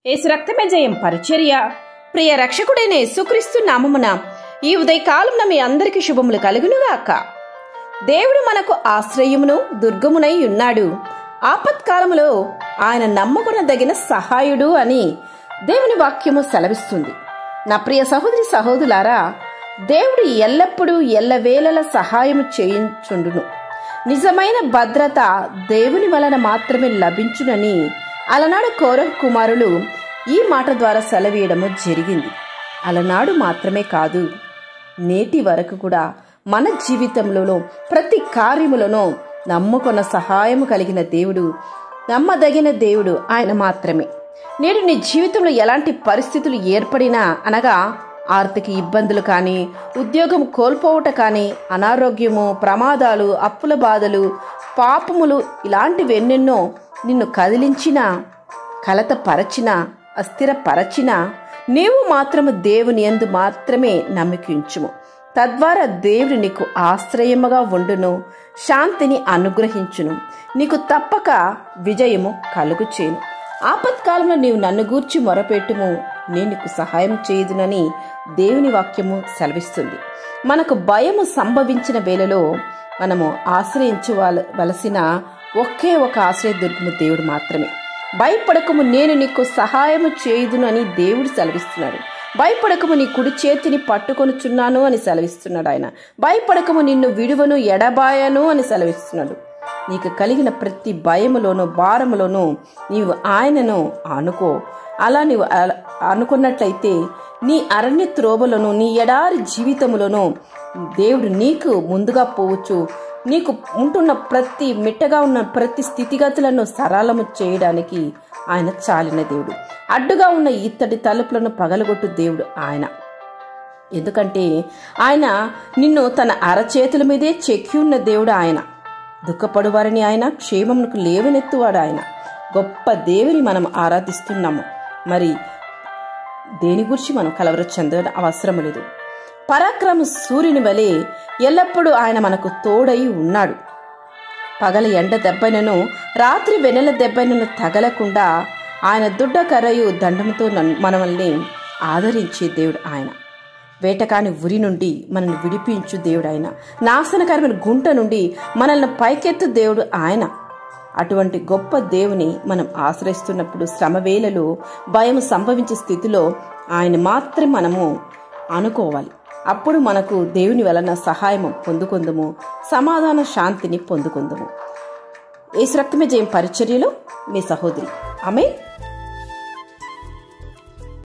యేసు రక్తమే జయం పరిచర్య. ప్రియ రక్షకుడైన యేసుక్రీస్తు నామమున ఈ ఉదయకాలమున మీ అందరికీ శుభములు కలుగునుగాక. దేవుడు మనకు ఆశ్రయమును దుర్గమునై ఉన్నాడు. ఆపత్కాలములో ఆయన నమ్మకొనదగిన సహాయుడు అని దేవుని వాక్యము సెలవిస్తుంది. నా ప్రియ సహోదరి సహోదరులారా, దేవుడు ఎల్లప్పుడూ ఎల్లవేళల సహాయము చేయించుండును. నిజమైన భద్రత దేవుని వలన మాత్రమే లభించునని అలనాడు కోరహు కుమారులు ఈ మాట ద్వారా సెలవీయడము జరిగింది. అలనాడు మాత్రమే కాదు, నేటి వరకు కూడా మన జీవితంలోనూ ప్రతి కార్యములోనూ నమ్ముకున్న సహాయము కలిగిన దేవుడు, నమ్మదగిన దేవుడు ఆయన మాత్రమే. నేడు నీ జీవితంలో ఎలాంటి పరిస్థితులు ఏర్పడినా, అనగా ఆర్థిక ఇబ్బందులు కానీ, ఉద్యోగం కోల్పోవట కానీ, అనారోగ్యము, ప్రమాదాలు, అప్పుల బాధలు, పాపములు ఇలాంటివెన్నెన్నో నిన్ను కదిలించినా, కలతపరచినా, అస్థిరపరచినా, నీవు మాత్రము దేవుని యందు మాత్రమే నమ్మకించుము. తద్వారా దేవుడు నీకు ఆశ్రయముగా ఉండును, శాంతిని అనుగ్రహించును, నీకు తప్పక విజయము కలుగుచేను. ఆపత్కాలంలో నీవు నన్ను గూర్చి మొరపెట్టుము, నేను నీకు సహాయం చేయుదునని దేవుని వాక్యము సెలవిస్తుంది. మనకు భయము సంభవించిన వేళలో మనము ఆశ్రయించవలసిన ఒకే ఒక ఆశ్రయదుర్గము దేవుడు మాత్రమే. భయపడకము, నేను నీకు సహాయము చేయుదును అని దేవుడు సెలవిస్తున్నాడు. భయపడకము, నీ కుడి చేతిని పట్టుకొనుచున్నాను అని సెలవిస్తున్నాడు ఆయన. భయపడకము, నిన్ను విడువను ఎడబాయను అని సెలవిస్తున్నాడు. నీకు కలిగిన ప్రతి భయములోనూ భారములోనూ నీవు ఆయనను అనుకో. అలా నీవు అనుకున్నట్లయితే నీ అరణ్య త్రోవలోను, నీ ఎడారి జీవితములోనూ దేవుడు నీకు ముందుగా పోవచ్చు. నీకు ఉంటున్న ప్రతి మిట్టగా ఉన్న ప్రతి స్థితిగతులను సరళము చేయడానికి ఆయన చాలిన దేవుడు. అడ్డుగా ఉన్న ఇత్తడి తలుపులను పగలగొట్టు దేవుడు ఆయన. ఎందుకంటే ఆయన నిన్ను తన అరచేతుల మీదే చెక్కి ఉన్న దేవుడు ఆయన. దుఃఖపడు వారిని ఆయన క్షేమమునకు లేవనెత్తువాడు ఆయన. గొప్ప దేవుని మనం ఆరాధిస్తున్నాము. మరి దేని గురించి మనం కలవర చెందడం అవసరం లేదు. పరాక్రమ సూర్యుని వలె ఎల్లప్పుడూ ఆయన మనకు తోడై ఉన్నాడు. పగల ఎండ దెబ్బనను, రాత్రి వెన్నెల దెబ్బనను తగలకుండా ఆయన దుడ్డ కర్రయు దండముతో మనల్ని ఆదరించే దేవుడు ఆయన. వేటకాని ఉరి నుండి మనల్ని విడిపించు దేవుడు ఆయన. నాశనకరమైన గుంట నుండి మనల్ని పైకెత్తు దేవుడు ఆయన. అటువంటి గొప్ప దేవుని మనం ఆశ్రయిస్తున్నప్పుడు, శ్రమవేళలో భయం సంభవించే స్థితిలో ఆయన మాత్రం మనము అనుకోవాలి. అప్పుడు మనకు దేవుని వలన సహాయము పొందుకుందుము, సమాధాన శాంతిని పొందుకుందుము. యేసు రక్తమే జయం పరిచర్యలో మీ సహోదరి. ఆమేన్.